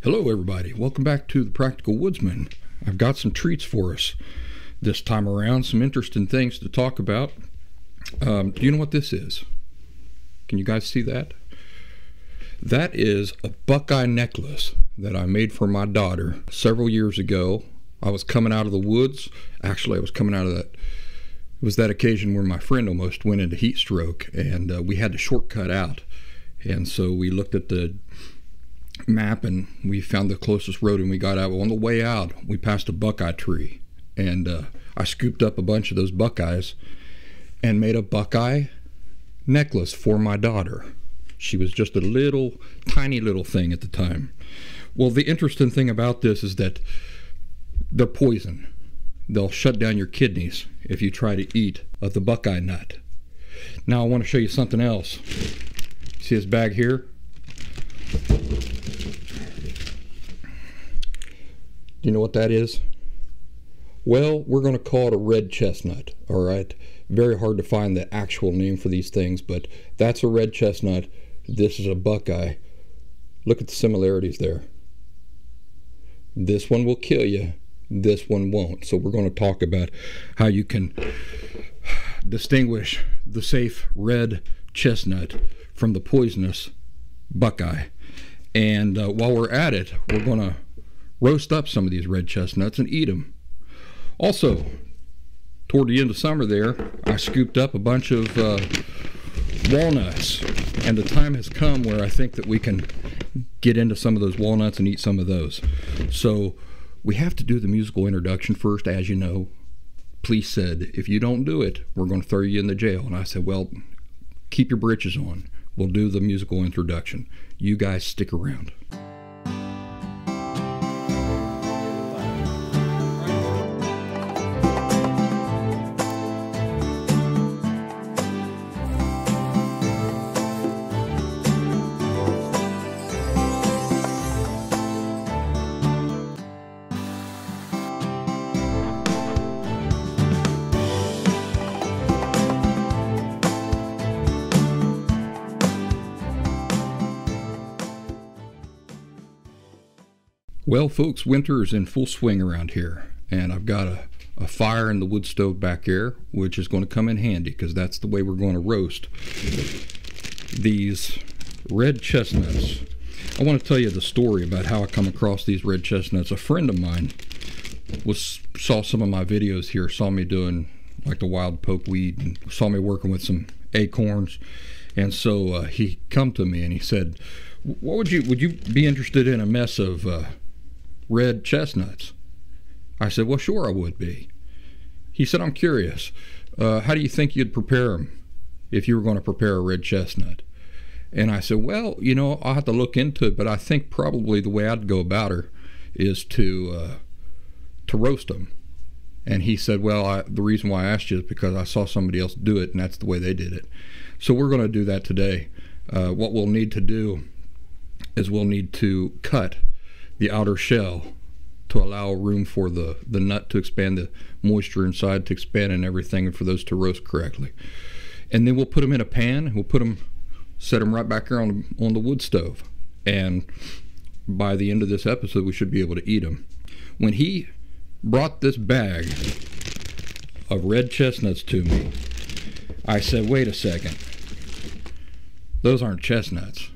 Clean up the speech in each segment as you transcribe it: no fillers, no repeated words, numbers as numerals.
Hello everybody, welcome back to the Practical Woodsman. I've got some treats for us this time around, some interesting things to talk about. Do you know what this is? Can you guys see that? That is a Buckeye necklace that I made for my daughter several years ago. I was coming out of the woods. Actually, I was coming out of that. It was that occasion where my friend almost went into heat stroke, and we had to shortcut out. And so we looked at the map and we found the closest road and we got out. Well, on the way out, we passed a Buckeye tree, and I scooped up a bunch of those Buckeyes and made a Buckeye necklace for my daughter. She was just a little, tiny little thing at the time. Well, the interesting thing about this is that they're poison. They'll shut down your kidneys if you try to eat the Buckeye nut. Now I want to show you something else. See this bag here? Do you know what that is? Well, we're going to call it a red chestnut, all right? Very hard to find the actual name for these things, but that's a red chestnut. This is a Buckeye. Look at the similarities there. This one will kill you. This one won't. So we're going to talk about how you can distinguish the safe red chestnut from the poisonous Buckeye. And while we're at it, we're going to roast up some of these red chestnuts and eat them. Also, toward the end of summer there, I scooped up a bunch of walnuts, and the time has come where I think that we can get into some of those walnuts and eat some of those. So we have to do the musical introduction first, as you know. Police said, if you don't do it, we're going to throw you in the jail. And I said, well, keep your britches on. We'll do the musical introduction. You guys stick around. Well, folks, winter is in full swing around here, and I've got a fire in the wood stove back there, which is going to come in handy because that's the way we're going to roast these red chestnuts. I want to tell you the story about how I come across these red chestnuts. A friend of mine saw some of my videos here, saw me doing like the wild pokeweed, and saw me working with some acorns, and so he come to me and he said, would you be interested in a mess of red chestnuts? I said, well, sure I would be. He said, I'm curious, how do you think you'd prepare them if you were going to prepare a red chestnut? And I said, well, you know, I'll have to look into it, but I think probably the way I'd go about her is to roast them. And he said, well, the reason why I asked you is because I saw somebody else do it, and that's the way they did it. So we're going to do that today. What we'll need to do is we'll need to cut the outer shell to allow room for the nut to expand, the moisture inside to expand and everything, and for those to roast correctly. And then we'll put them in a pan. We'll set them right back here on the wood stove. And by the end of this episode, we should be able to eat them. When he brought this bag of red chestnuts to me, I said, wait a second. Those aren't chestnuts.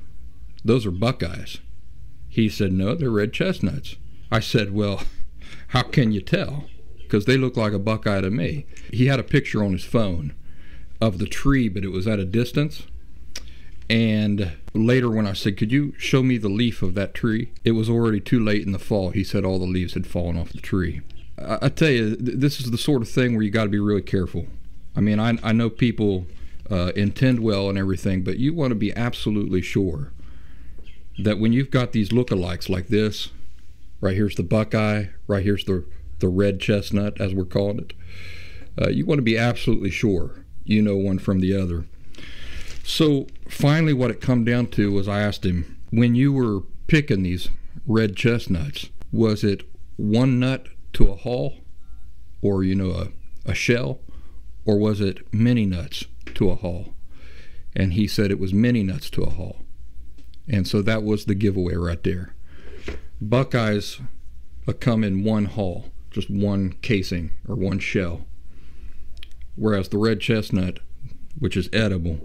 Those are Buckeyes. He said, no, they're red chestnuts. I said, well, how can you tell? Because they look like a Buckeye to me. He had a picture on his phone of the tree, but it was at a distance. And later when I said, could you show me the leaf of that tree? It was already too late in the fall. He said all the leaves had fallen off the tree. I tell you, this is the sort of thing where you got to be really careful. I mean, I know people intend well and everything, but you want to be absolutely sure that when you've got these lookalikes like this, right here's the Buckeye, right here's the red chestnut, as we're calling it, you want to be absolutely sure you know one from the other. So finally what it come down to was I asked him, when you were picking these red chestnuts, was it one nut to a hull, or you know, a shell, or was it many nuts to a hull? And he said it was many nuts to a hull. And so that was the giveaway right there. Buckeyes come in one hull, just one casing or one shell, whereas the red chestnut, which is edible,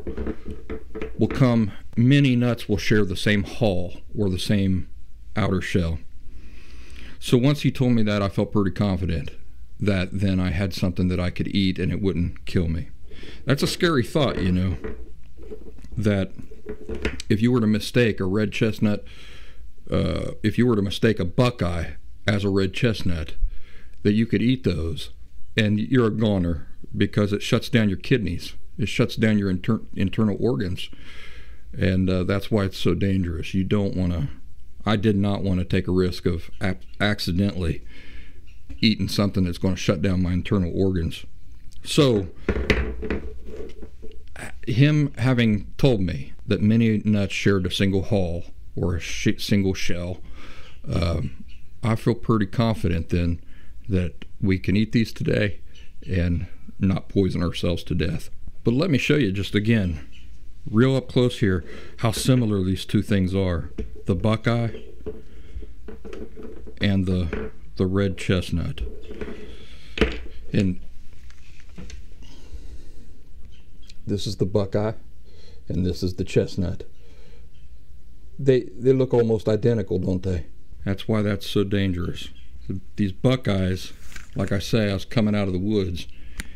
will come, many nuts will share the same hull or the same outer shell. So once he told me that, I felt pretty confident that then I had something that I could eat and it wouldn't kill me. That's a scary thought, you know, that if you were to mistake a red chestnut, if you were to mistake a Buckeye as a red chestnut, that you could eat those and you're a goner, because it shuts down your kidneys. It shuts down your internal organs, and that's why it's so dangerous. You don't want to, I did not want to take a risk of accidentally eating something that's going to shut down my internal organs. So him having told me that many nuts shared a single hull or a single shell, I feel pretty confident then that we can eat these today and not poison ourselves to death. But let me show you just again, real up close here, how similar these two things are. The Buckeye and the red chestnut. And this is the Buckeye and this is the chestnut. They look almost identical, don't they? That's why that's so dangerous. These Buckeyes, like I say, I was coming out of the woods.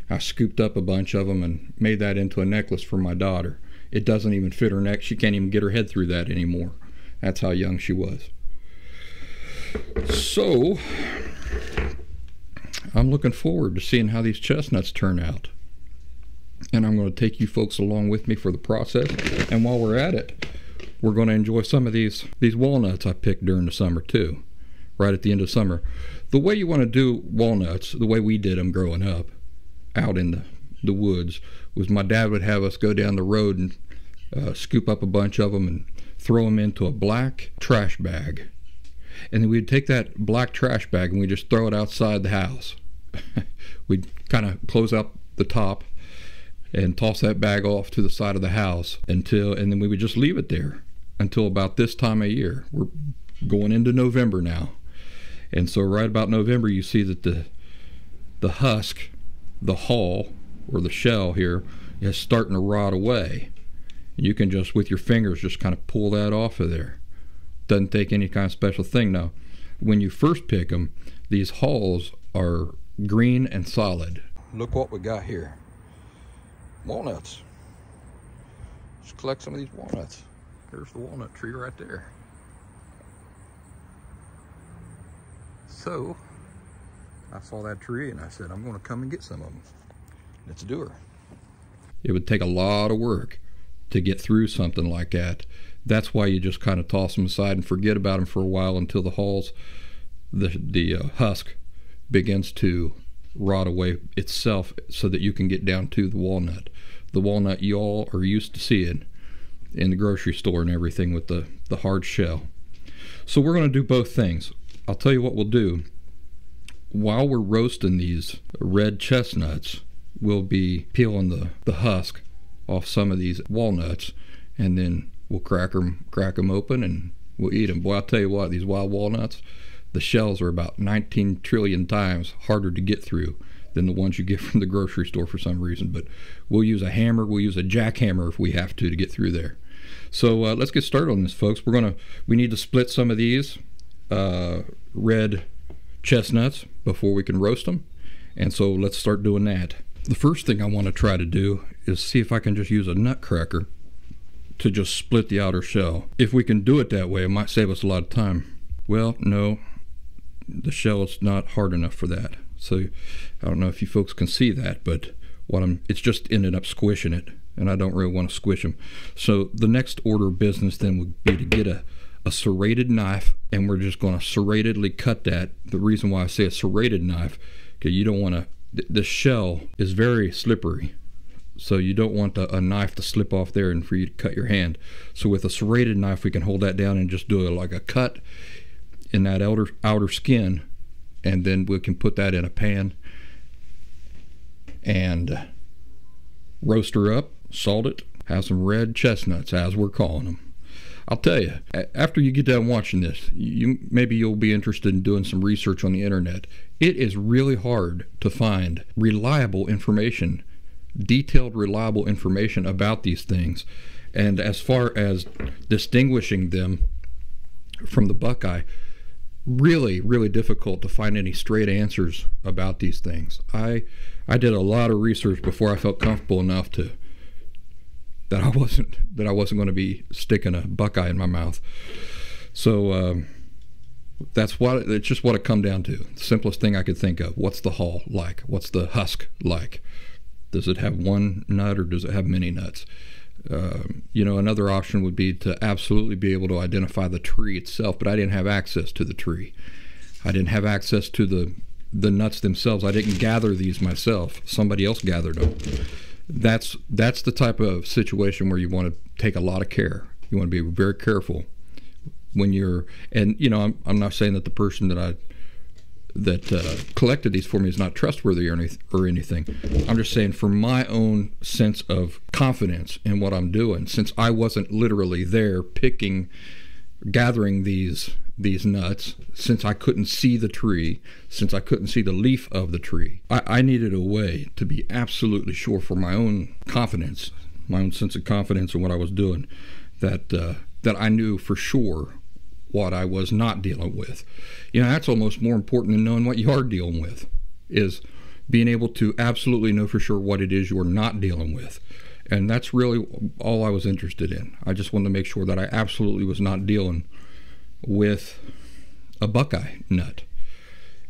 I scooped up a bunch of them and made that into a necklace for my daughter. It doesn't even fit her neck. She can't even get her head through that anymore. That's how young she was. So I'm looking forward to seeing how these chestnuts turn out. And I'm going to take you folks along with me for the process. And while we're at it, we're going to enjoy some of these walnuts I picked during the summer too, right at the end of summer. The way you want to do walnuts, the way we did them growing up out in the woods, was my dad would have us go down the road and scoop up a bunch of them and throw them into a black trash bag. And then we'd take that black trash bag and we'd just throw it outside the house. We'd kind of close up the top and toss that bag off to the side of the house and then we would just leave it there until about this time of year. We're going into November now. And so right about November, you see that the husk, the hull or the shell here, is starting to rot away. And you can just, with your fingers, just kind of pull that off of there. Doesn't take any kind of special thing. Now, when you first pick them, these hulls are green and solid. Look what we got here. Walnuts. Let's collect some of these walnuts. There's the walnut tree right there. So I saw that tree and I said, I'm going to come and get some of them. Let's do her. It would take a lot of work to get through something like that. That's why you just kind of toss them aside and forget about them for a while until the hulls, the husk begins to rot away itself so that you can get down to the walnut. The walnut you all are used to seeing in the grocery store and everything with the hard shell. So we're going to do both things. I'll tell you what we'll do. While we're roasting these red chestnuts, we'll be peeling the husk off some of these walnuts, and then we'll crack them open and we'll eat them. Boy, I'll tell you what, these wild walnuts, the shells are about 19 trillion times harder to get through than the ones you get from the grocery store for some reason. But we'll use a hammer, we'll use a jackhammer if we have to get through there. So let's get started on this, folks. We need to split some of these red chestnuts before we can roast them. And so let's start doing that. The first thing I want to try to do is see if I can just use a nut cracker to just split the outer shell. If we can do it that way, it might save us a lot of time. Well, no, the shell is not hard enough for that. So I don't know if you folks can see that, but it's just ended up squishing it, and I don't really want to squish them. So the next order of business then would be to get a serrated knife, and we're just going to serratedly cut that. The reason why I say a serrated knife, okay, you don't want to, the shell is very slippery, so you don't want a knife to slip off there and for you to cut your hand. So with a serrated knife, we can hold that down and just do it like a cut in that outer skin, and then we can put that in a pan and roast her up, salt it, have some red chestnuts, as we're calling them. I'll tell you, after you get done watching this, maybe you'll be interested in doing some research on the internet. It is really hard to find reliable information, detailed, reliable information about these things. And as far as distinguishing them from the buckeye, really, really difficult to find any straight answers about these things. I did a lot of research before I felt comfortable enough that I wasn't going to be sticking a buckeye in my mouth. So it's just what it come down to. The simplest thing I could think of. What's the hull like? What's the husk like? Does it have one nut or does it have many nuts? Another option would be to absolutely be able to identify the tree itself, but I didn't have access to the tree. I didn't have access to the nuts themselves. I didn't gather these myself. Somebody else gathered them. That's the type of situation where you want to take a lot of care. You want to be very careful when you're, and I'm not saying that the person that collected these for me is not trustworthy or anything. I'm just saying for my own sense of confidence in what I'm doing, since I wasn't literally there gathering these nuts, since I couldn't see the tree, since I couldn't see the leaf of the tree, I needed a way to be absolutely sure for my own confidence, my own sense of confidence in what I was doing, that I knew for sure what I was not dealing with. That's almost more important than knowing what you are dealing with, is being able to absolutely know for sure what it is you're not dealing with. And that's really all I was interested in. I just wanted to make sure that I absolutely was not dealing with a buckeye nut.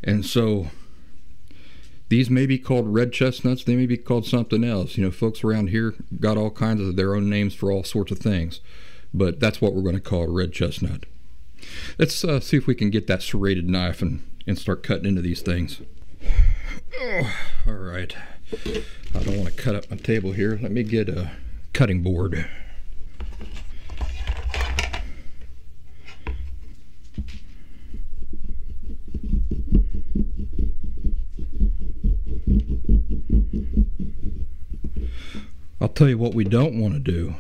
And so these may be called red chestnuts, they may be called something else. Folks around here got all kinds of their own names for all sorts of things, but that's what we're going to call a red chestnut. Let's see if we can get that serrated knife and start cutting into these things. Oh, all right. I don't want to cut up my table here. Let me get a cutting board. I'll tell you what we don't want to do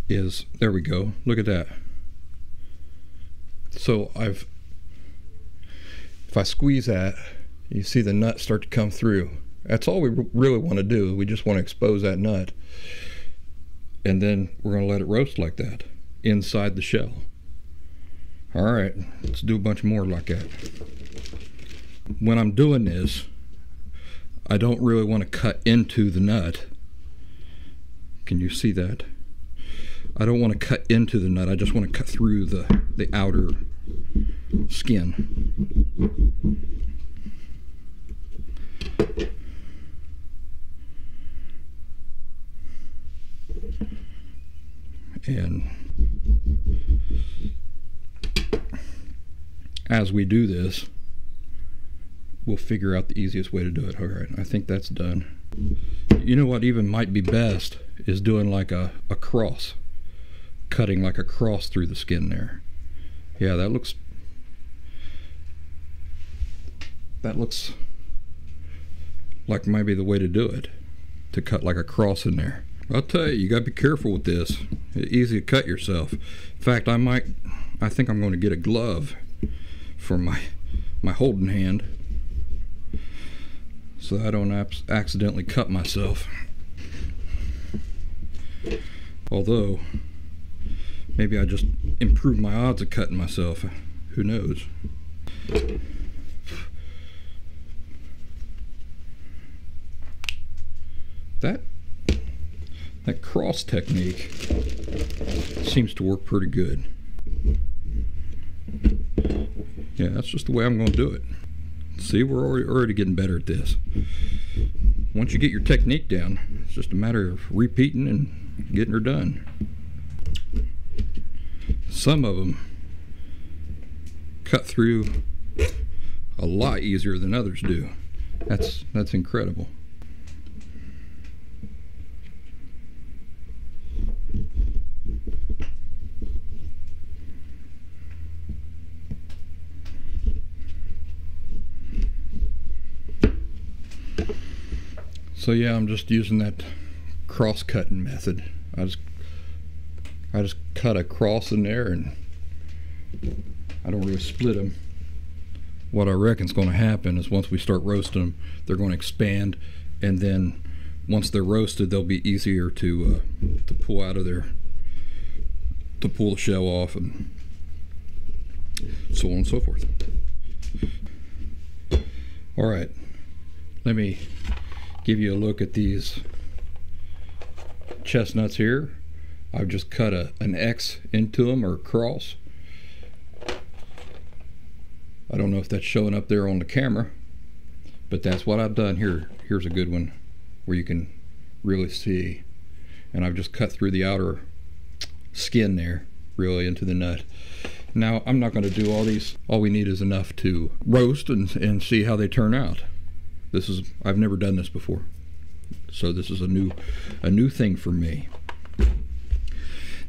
is, there we go, look at that. So if I squeeze that, you see the nut start to come through. That's all we really want to do. We just want to expose that nut. And then we're going to let it roast like that inside the shell. All right, let's do a bunch more like that. When I'm doing this, I don't really want to cut into the nut. Can you see that? I don't want to cut into the nut. I just want to cut through the outer skin. And as we do this, we'll figure out the easiest way to do it. All right, I think that's done. You know what even might be best is doing like a cross. Cutting like a cross through the skin there. Yeah, that looks like maybe the way to do it, to cut like a cross in there. I'll tell you, you gotta be careful with this. It's easy to cut yourself. In fact, I think I'm going to get a glove for my holding hand so I don't accidentally cut myself. Although maybe I just improved my odds of cutting myself. Who knows? That cross technique seems to work pretty good. Yeah, that's just the way I'm going to do it. See, we're already getting better at this. Once you get your technique down, it's just a matter of repeating and getting her done. Some of them cut through a lot easier than others do. That's incredible. So yeah, I'm just using that cross-cutting method. I just I just cut a cross in there, and I don't really split them. What I reckon is going to happen is once we start roasting them, they're going to expand, and then once they're roasted, they'll be easier to pull out of there, to pull the shell off, and so on and so forth. All right, let me give you a look at these chestnuts here. I've just cut an X into them, or a cross. I don't know if that's showing up there on the camera, but that's what I've done here. Here's a good one where you can really see. And I've just cut through the outer skin there, really into the nut. Now, I'm not going to do all these. All we need is enough to roast and see how they turn out. I've never done this before, so this is a new thing for me.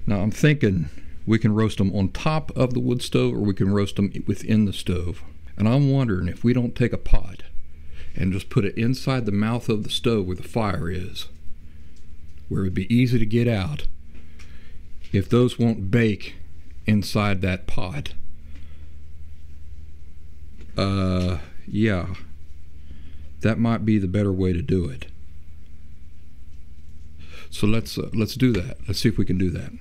Now, I'm thinking we can roast them on top of the wood stove, or we can roast them within the stove. And I'm wondering if we don't take a pot and just put it inside the mouth of the stove where the fire is, where it would be easy to get out, if those won't bake inside that pot. Yeah, that might be the better way to do it. So let's do that. Let's see if we can do that.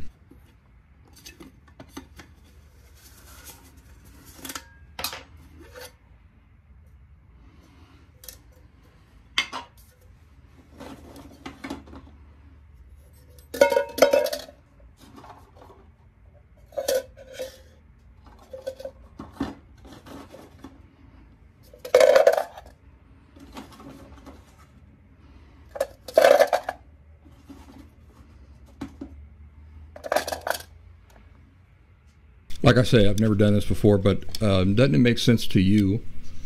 Like I say, I've never done this before, but doesn't it make sense to you,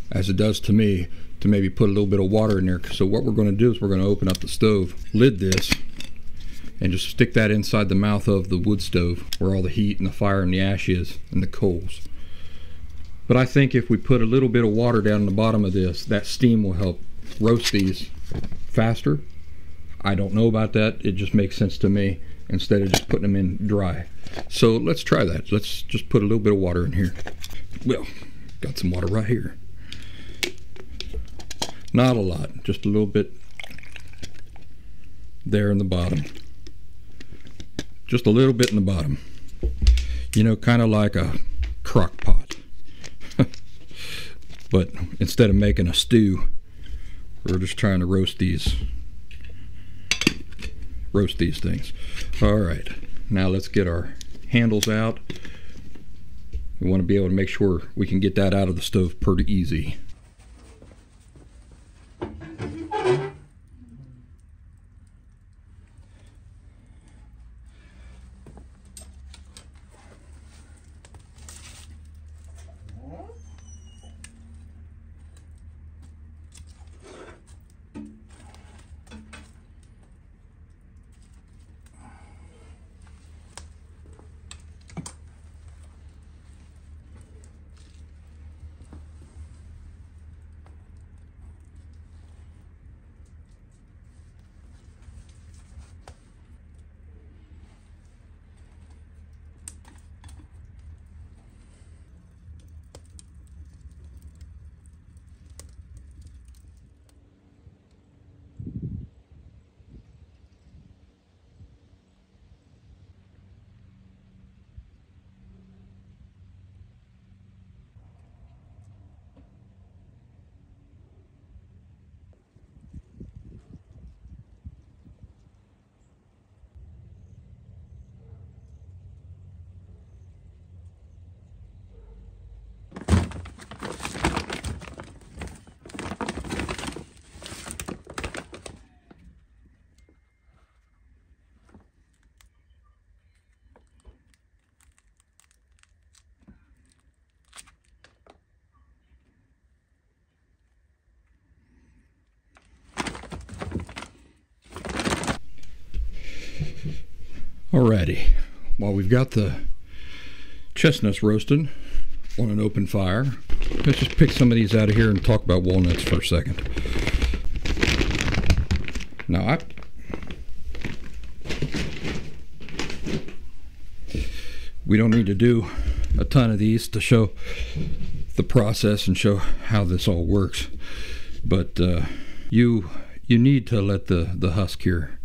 as it does to me, to maybe put a little bit of water in there? So what we're going to do is we're going to open up the stove, lid this, and just stick that inside the mouth of the wood stove, where all the heat and the fire and the ash is, and the coals. But I think if we put a little bit of water down in the bottom of this, that steam will help roast these faster. I don't know about that. It just makes sense to me, instead of just putting them in dry. So let's try that. Let's just put a little bit of water in here. Well, got some water right here. Not a lot, just a little bit there in the bottom. Just a little bit in the bottom. You know, kind of like a crock pot. But instead of making a stew, we're just trying to roast these things. All right, now let's get our handles out. We want to be able to make sure we can get that out of the stove pretty easy. Alrighty, while we've got the chestnuts roasted on an open fire, let's just pick some of these out of here and talk about walnuts for a second. Now, We don't need to do a ton of these to show the process and show how this all works, but you need to let the husk here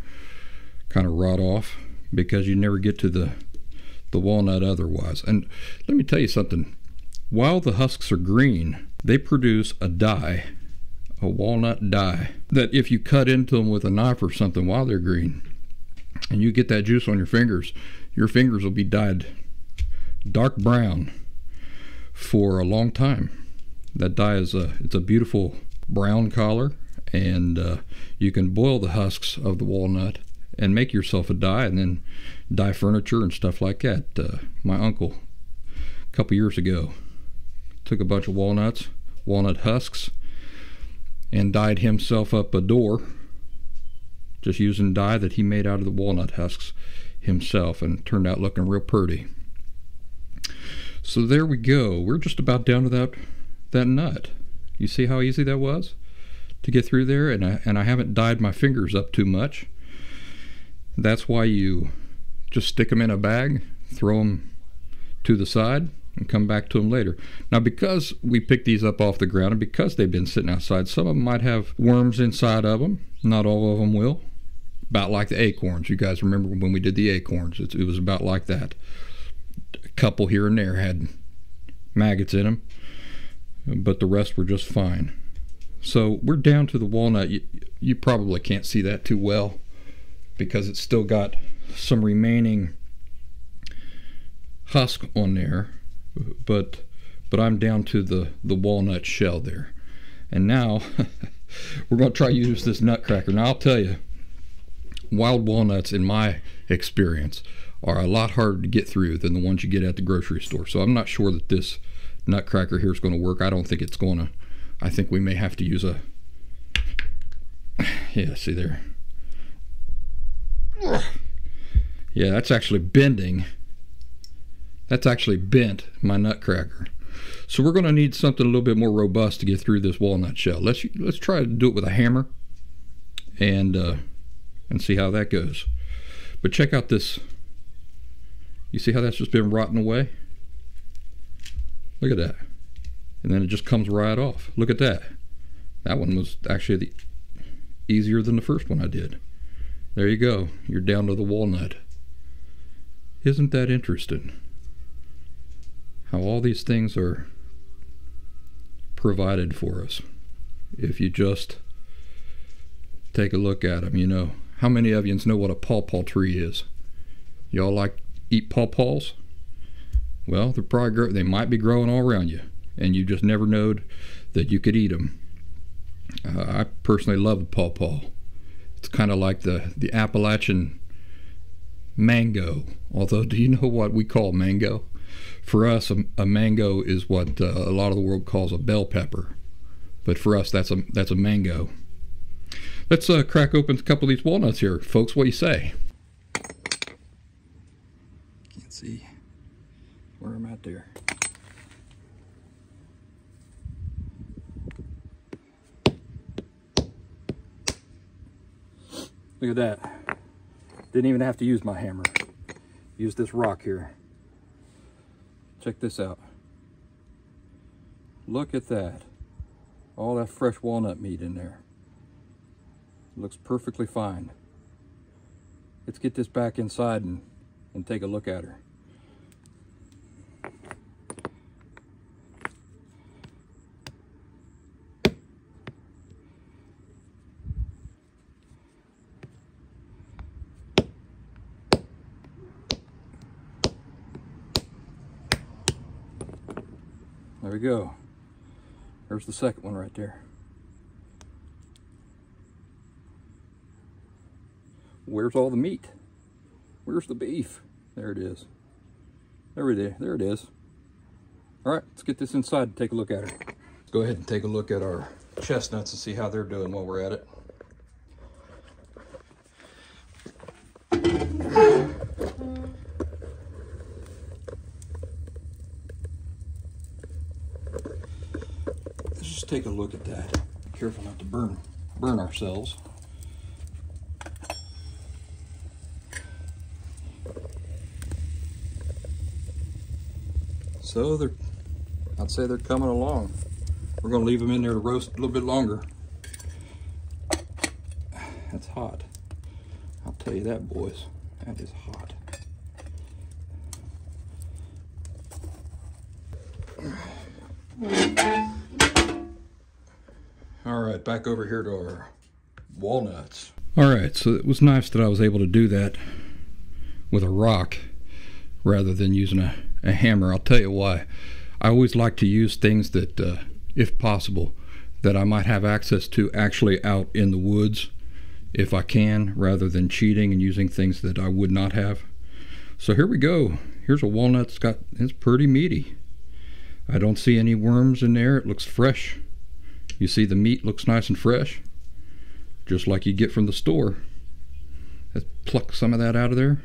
kind of rot off, because you never get to the walnut otherwise. And let me tell you something, while the husks are green, they produce a dye, a walnut dye, that if you cut into them with a knife or something while they're green and you get that juice on your fingers will be dyed dark brown for a long time. That dye is it's a beautiful brown color, and you can boil the husks of the walnut and make yourself a dye, and then dye furniture and stuff like that. My uncle, a couple years ago, took a bunch of walnut husks, and dyed himself up a door just using dye that he made out of the walnut husks himself, and it turned out looking real pretty. So there we go. We're just about down to that nut. You see how easy that was to get through there, and I haven't dyed my fingers up too much. That's why you just stick them in a bag, throw them to the side, and come back to them later. Now, because we picked these up off the ground, and because they've been sitting outside, some of them might have worms inside of them. Not all of them will. About like the acorns. You guys remember when we did the acorns? It was about like that. A couple here and there had maggots in them, but the rest were just fine. So we're down to the walnut. You probably can't see that too well because it's still got some remaining husk on there, but I'm down to the walnut shell there. And now we're going to try to use this nutcracker. Now I'll tell you, wild walnuts, in my experience, are a lot harder to get through than the ones you get at the grocery store. So I'm not sure that this nutcracker here is going to work. I don't think it's going to. I think we may have to use a, yeah, see there. Yeah, that's actually bending. That's actually bent my nutcracker. So we're going to need something a little bit more robust to get through this walnut shell. Let's try to do it with a hammer and see how that goes. But check out this. You see how that's just been rotting away? Look at that. And then it just comes right off. Look at that. That one was actually easier than the first one I did. There you go. You're down to the walnut. Isn't that interesting? How all these things are provided for us if you just take a look at them. You know, how many of you know what a pawpaw tree is? Y'all like eat pawpaws? Well, they're probably they might be growing all around you, and you just never knowed that you could eat them. I personally love the pawpaw. It's kind of like the Appalachian mango. Although, do you know what we call mango? For us, a mango is what a lot of the world calls a bell pepper, but for us, that's a mango. Let's crack open a couple of these walnuts here, folks. What do you say? Can't see where I'm at there. Look at that. Didn't even have to use my hammer. Use this rock here. Check this out. Look at that. All that fresh walnut meat in there. Looks perfectly fine. Let's get this back inside and take a look at her. There we go. There's the second one right there. Where's all the meat? Where's the beef? There it is. There it is. All right, let's get this inside and take a look at her. Go ahead and take a look at our chestnuts and see how they're doing while we're at it. Let's just take a look at that. Be careful not to burn ourselves. So I'd say they're coming along. We're gonna leave them in there to roast a little bit longer. That's hot. I'll tell you that, boys. That is hot. All right, back over here to our walnuts. All right, so it was nice that I was able to do that with a rock rather than using a hammer. I'll tell you why. I always like to use things that, if possible, that I might have access to actually out in the woods if I can, rather than cheating and using things that I would not have. So here we go. Here's a walnut. It's pretty meaty. I don't see any worms in there. It looks fresh. You see the meat looks nice and fresh, just like you get from the store. Let's pluck some of that out of there.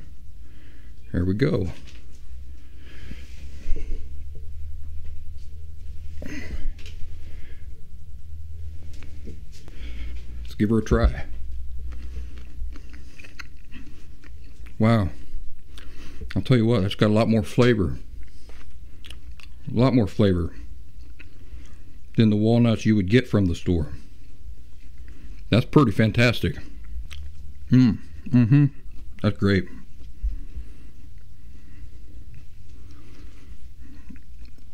There we go. Let's give her a try. Wow. I'll tell you what, it's got a lot more flavor. A lot more flavor than the walnuts you would get from the store. That's pretty fantastic. That's great.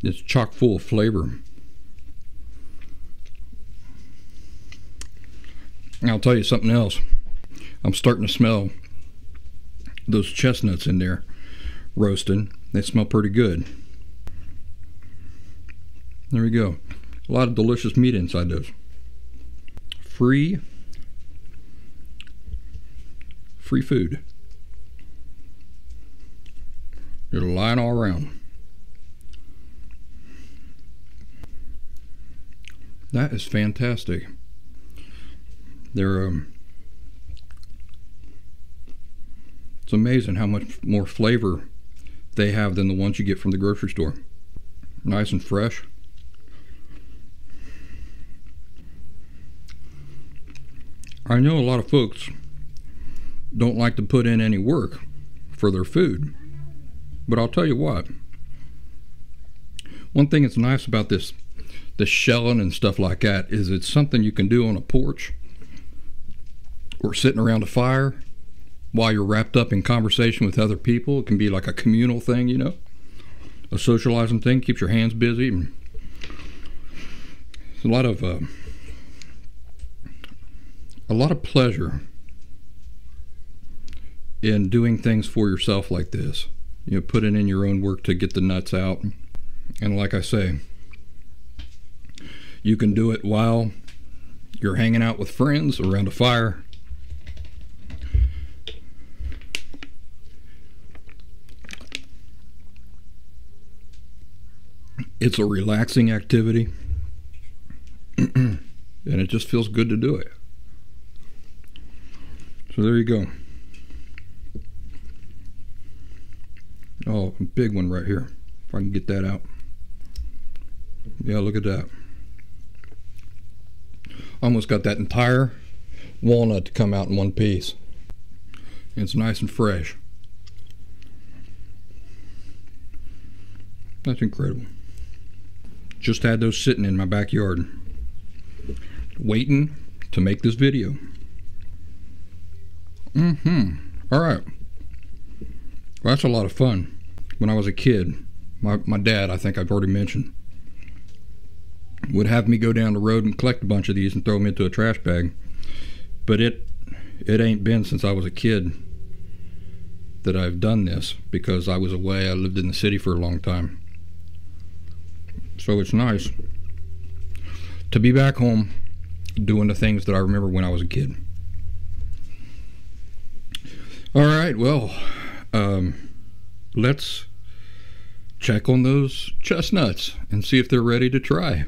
It's chock full of flavor. And I'll tell you something else. I'm starting to smell those chestnuts in there roasting. They smell pretty good. There we go. A lot of delicious meat inside those. Free food. You're lying all around. That is fantastic. They're it's amazing how much more flavor they have than the ones you get from the grocery store. Nice and fresh. I know a lot of folks don't like to put in any work for their food, but I'll tell you what. One thing that's nice about the shelling and stuff like that is it's something you can do on a porch or sitting around a fire while you're wrapped up in conversation with other people. It can be like a communal thing, you know, a socializing thing. Keeps your hands busy. And it's a lot of pleasure in doing things for yourself like this. You know, putting in your own work to get the nuts out. And like I say, you can do it while you're hanging out with friends around a fire. It's a relaxing activity, and it just feels good to do it. So there you go. Oh, a big one right here. If I can get that out. Yeah, look at that. Almost got that entire walnut to come out in one piece. It's nice and fresh. That's incredible. Just had those sitting in my backyard, waiting to make this video. All right. Well, that's a lot of fun. When I was a kid, my dad, I think I've already mentioned, would have me go down the road and collect a bunch of these and throw them into a trash bag. But it ain't been since I was a kid that I've done this, because I was away. I lived in the city for a long time. So it's nice to be back home doing the things that I remember when I was a kid. All right, well, let's check on those chestnuts and see if they're ready to try.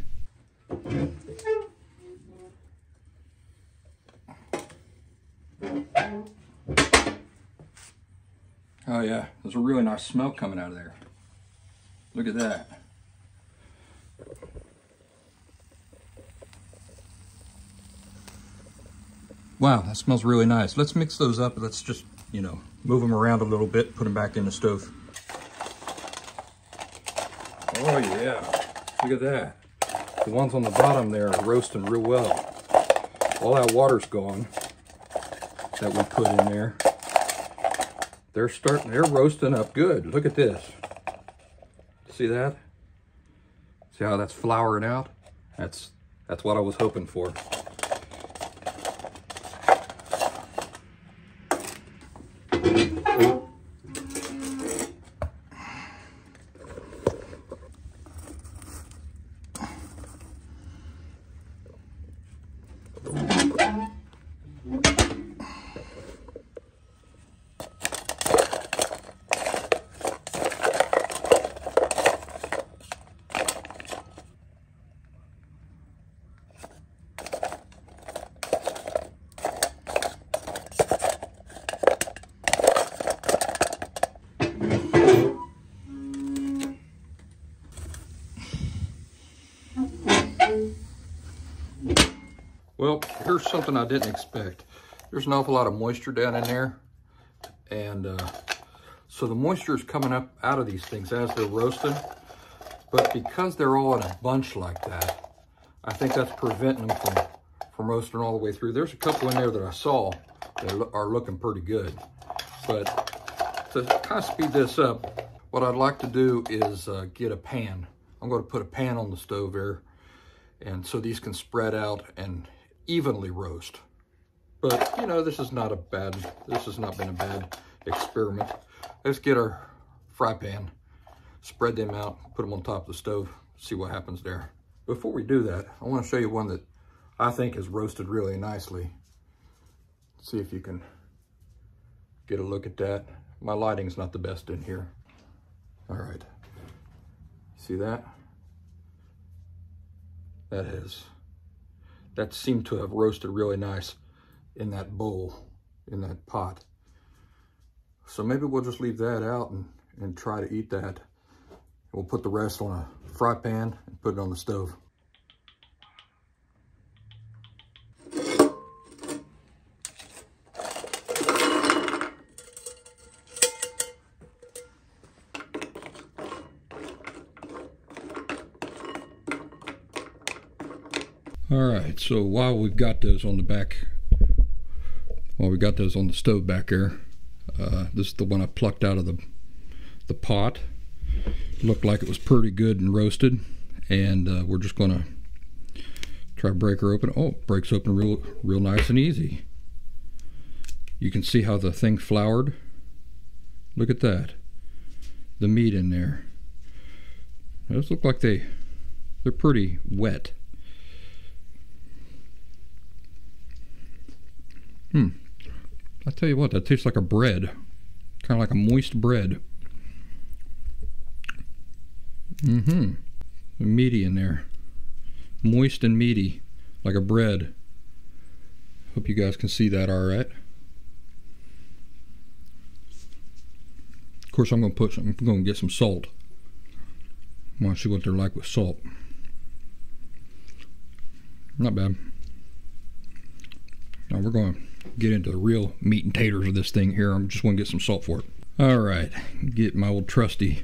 Oh yeah, there's a really nice smell coming out of there. Look at that. Wow, that smells really nice. Let's mix those up. Let's just, you know, move them around a little bit, put them back in the stove. Oh yeah, look at that. The ones on the bottom there are roasting real well. All that water's gone that we put in there. They're roasting up good. Look at this. See that? See how that's flouring out? That's what I was hoping for. Well, here's something I didn't expect. There's an awful lot of moisture down in there. And so the moisture is coming up out of these things as they're roasting. But because they're all in a bunch like that, I think that's preventing them from roasting all the way through. There's a couple in there that I saw that are looking pretty good. But to kind of speed this up, what I'd like to do is get a pan. I'm going to put a pan on the stove here. And so these can spread out and evenly roast. But you know, this has not been a bad experiment. Let's get our fry pan, spread them out, put them on top of the stove, see what happens there. Before we do that, I want to show you one that I think is roasted really nicely. See if you can get a look at that. My lighting's not the best in here. All right, see that? That seemed to have roasted really nice in that bowl, in that pot. So maybe we'll just leave that out and try to eat that. We'll put the rest on a fry pan and put it on the stove. All right, so while we've got those on the stove back there, this is the one I plucked out of the pot. Looked like it was pretty good and roasted, and we're just gonna try to break her open. Oh, it breaks open real nice and easy. You can see how the thing floured. Look at that, the meat in there. Those look like they're pretty wet. I tell you what, that tastes like a bread. Kind of like a moist bread. Meaty in there. Moist and meaty, like a bread. Hope you guys can see that all right. Of course, I'm going to get some salt. I want to see what they're like with salt. Not bad. Now we're going to get into the real meat and taters of this thing here. I'm just going to get some salt for it. All right, get my old trusty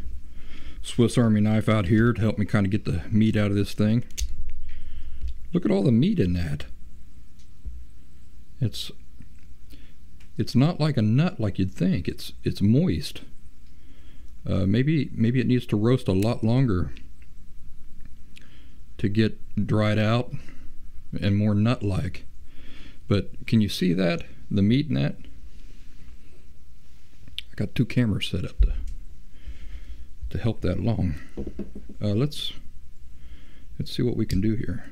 Swiss Army knife out here to help me kind of get the meat out of this thing. Look at all the meat in that. It's not like a nut like you'd think. It's moist. Maybe it needs to roast a lot longer to get dried out and more nut-like. But can you see that? The meat in that? I got two cameras set up to help that along. Let's see what we can do here.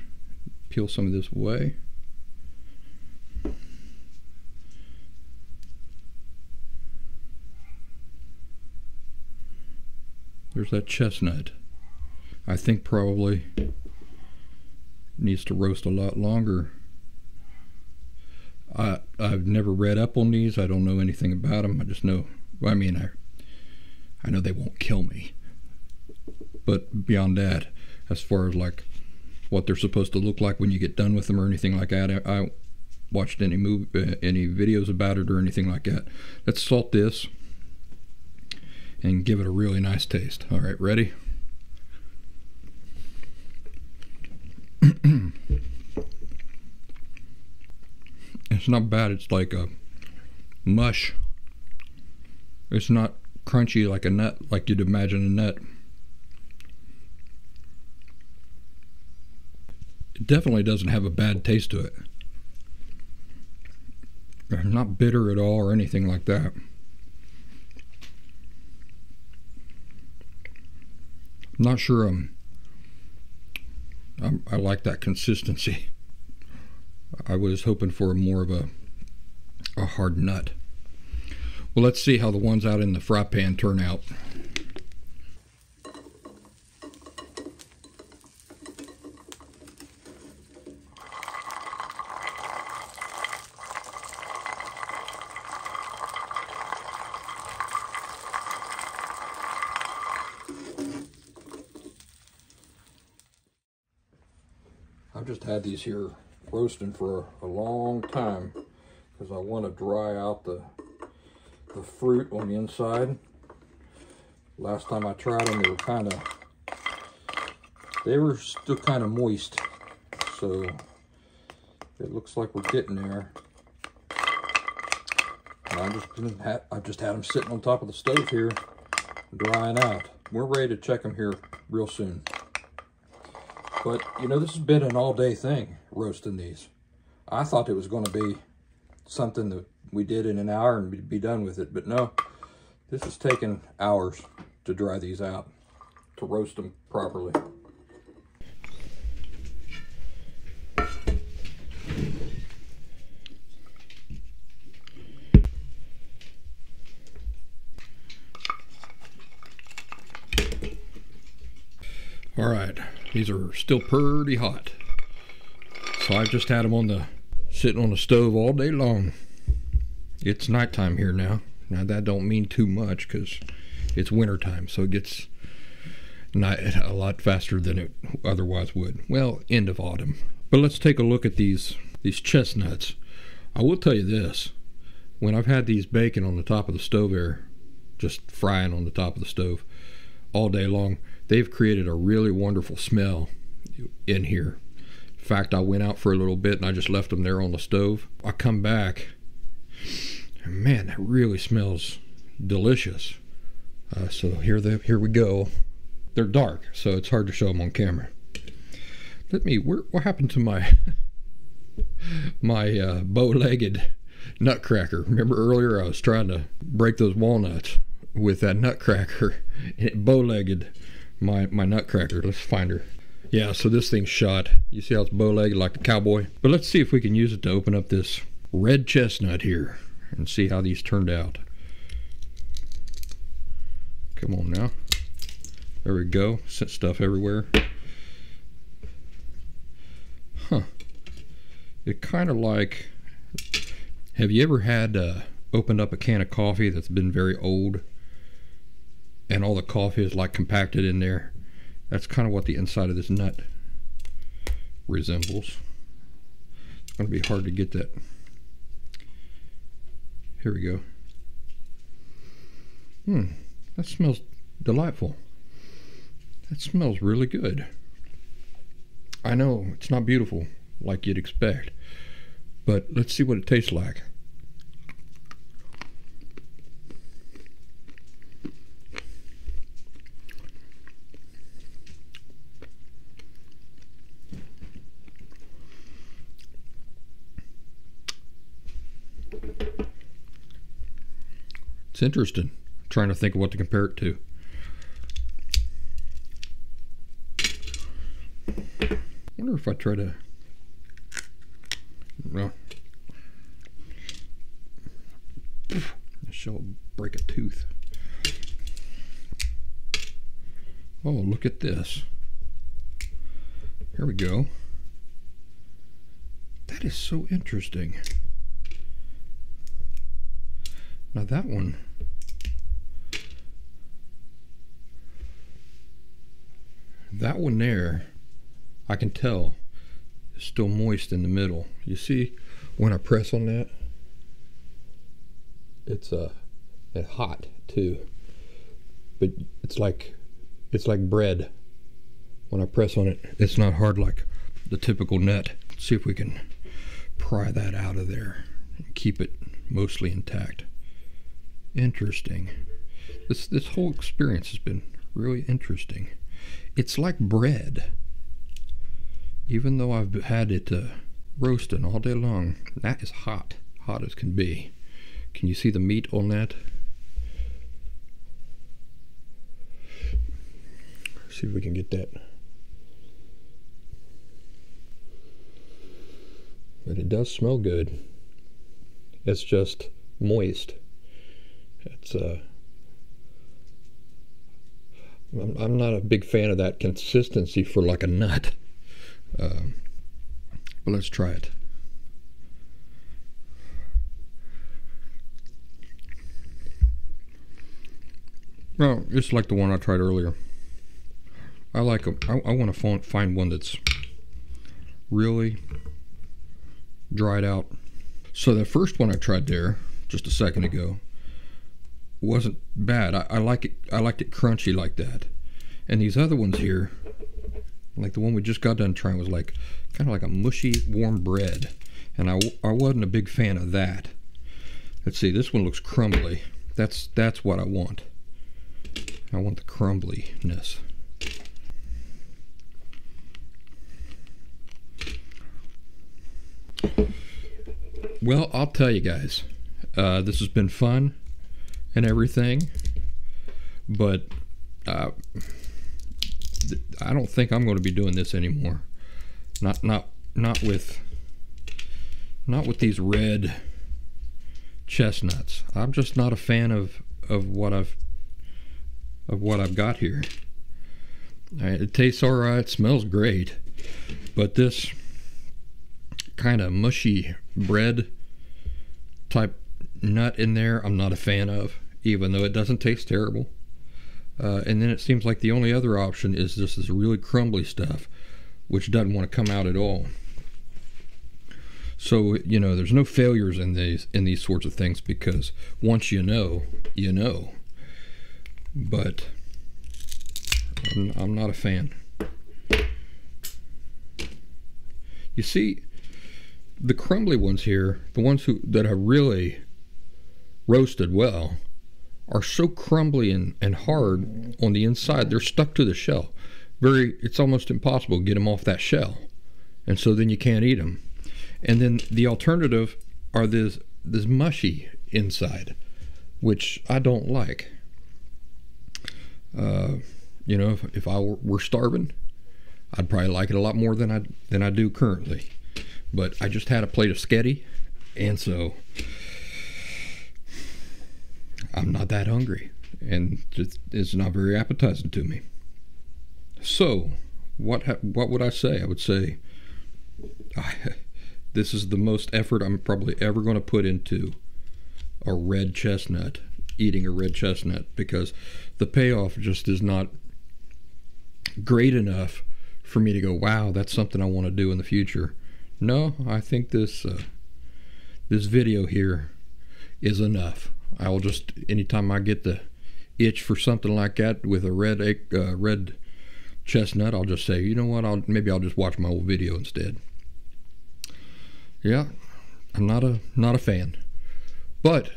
Peel some of this away. There's that chestnut. I think probably needs to roast a lot longer. I've never read up on these. I don't know anything about them. I just know, I mean, I know they won't kill me. But beyond that, as far as like what they're supposed to look like when you get done with them or anything like that, I watched any videos about it or anything like that. Let's salt this and give it a really nice taste. All right, ready? It's not bad. It's like a mush. It's not crunchy like a nut, like you'd imagine a nut. It definitely doesn't have a bad taste to it. Not bitter at all or anything like that. I'm not sure I like that consistency. I was hoping for more of a hard nut. Well, let's see how the ones out in the fry pan turn out. I've just had these here roasting for a long time because I want to dry out the fruit on the inside. Last time I tried them, they were still kind of moist, so it looks like we're getting there. And I've just had them sitting on top of the stove here, drying out. We're ready to check them here real soon. But, you know, this has been an all-day thing, roasting these. I thought it was going to be something that we did in an hour and be done with it. But no, this has taken hours to dry these out, to roast them properly. All right, these are still pretty hot. So I've just had them sitting on the stove all day long. It's nighttime here now. Now that don't mean too much because it's wintertime, so it gets night a lot faster than it otherwise would. Well, end of autumn. But let's take a look at these chestnuts. I will tell you this, when I've had these baking on the top of the stove there, just frying on the top of the stove all day long, they've created a really wonderful smell in here. In fact, I went out for a little bit and I just left them there on the stove. I come back, and man, that really smells delicious. So here we go. They're dark, so it's hard to show them on camera. What happened to my bow-legged nutcracker? Remember earlier I was trying to break those walnuts with that nutcracker, and it bow-legged my nutcracker. Let's find her. Yeah, so this thing's shot. You see how it's bow-legged like the cowboy? But let's see if we can use it to open up this red chestnut here and see how these turned out. Come on now. There we go. Sent stuff everywhere. Huh. It kind of like, have you ever had opened up a can of coffee that's been very old and all the coffee is like compacted in there? That's kind of what the inside of this nut resembles. It's going to be hard to get that. Here we go. That smells delightful. That smells really good. I know it's not beautiful like you'd expect, but let's see what it tastes like. It's interesting. I'm trying to think of what to compare it to. I wonder if I try to, well, this shall break a tooth. Oh, look at this. Here we go. That is so interesting. Now that one, there, I can tell is still moist in the middle. You see when I press on that, it's hot too, but it's like bread. When I press on it, it's not hard like the typical nut. Let's see if we can pry that out of there. and keep it mostly intact. Interesting. This whole experience has been really interesting. It's like bread. Even though I've had it roasting all day long, that is hot as can be. Can you see the meat on that? See if we can get that. But it does smell good. It's just moist. It's I'm not a big fan of that consistency for like a nut. But let's try it. Well, it's like the one I tried earlier. I like them. I want to find one that's really dried out. So the first one I tried there just a second ago wasn't bad. I like it. I liked it crunchy like that. And these other ones here, like the one we just got done trying, was like kind of like a mushy warm bread, and I wasn't a big fan of that. Let's see. This one looks crumbly. That's what I want. I want the crumbliness. Well, I'll tell you guys, this has been fun and everything, but I don't think I'm going to be doing this anymore. Not with these red chestnuts. I'm just not a fan of what I've got here. It tastes all right, smells great, but this kind of mushy bread type nut in there, I'm not a fan of, even though it doesn't taste terrible. And then it seems like the only other option is just this really crumbly stuff, which doesn't want to come out at all. So, you know, there's no failures in these sorts of things, because once you know, you know. But I'm not a fan. You see, the crumbly ones here, the ones that are really roasted well, are so crumbly and hard on the inside. They're stuck to the shell. It's almost impossible to get them off that shell, and so then you can't eat them. And then the alternative are this mushy inside, which I don't like. You know, if I were starving, I'd probably like it a lot more than I do currently. But I just had a plate of sketty, and so I'm not that hungry, and it's not very appetizing to me. So what would I say? I would say this is the most effort I'm probably ever going to put into a red chestnut, eating a red chestnut, because the payoff just is not great enough for me to go, wow, that's something I want to do in the future. No, I think this video here is enough. I will just, anytime I get the itch for something like that with a red chestnut, I'll just say, you know what, maybe I'll just watch my old video instead. Yeah, I'm not a fan, but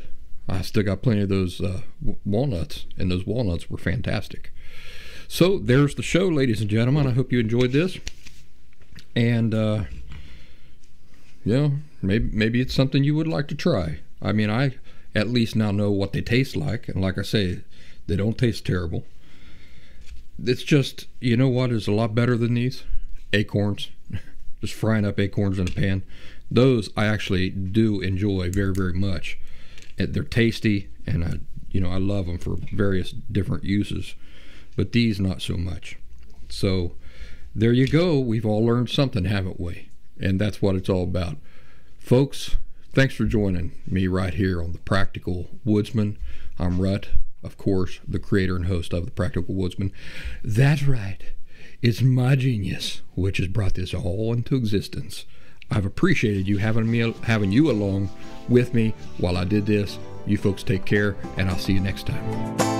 I still got plenty of those walnuts, and those walnuts were fantastic. So there's the show, ladies and gentlemen. I hope you enjoyed this, and you know, maybe it's something you would like to try. I mean, I at least now know what they taste like, and like I say, they don't taste terrible. It's just, you know what is a lot better than these? Acorns. Just frying up acorns in a pan. Those I actually do enjoy very, very much. They're tasty, and I love them for various different uses. But these, not so much. So there you go. We've all learned something, haven't we? And that's what it's all about. Folks, thanks for joining me right here on The Practical Woodsman. I'm Rut, of course, the creator and host of The Practical Woodsman. That's right. It's my genius which has brought this all into existence. I've appreciated you having you along with me while I did this. You folks take care, and I'll see you next time.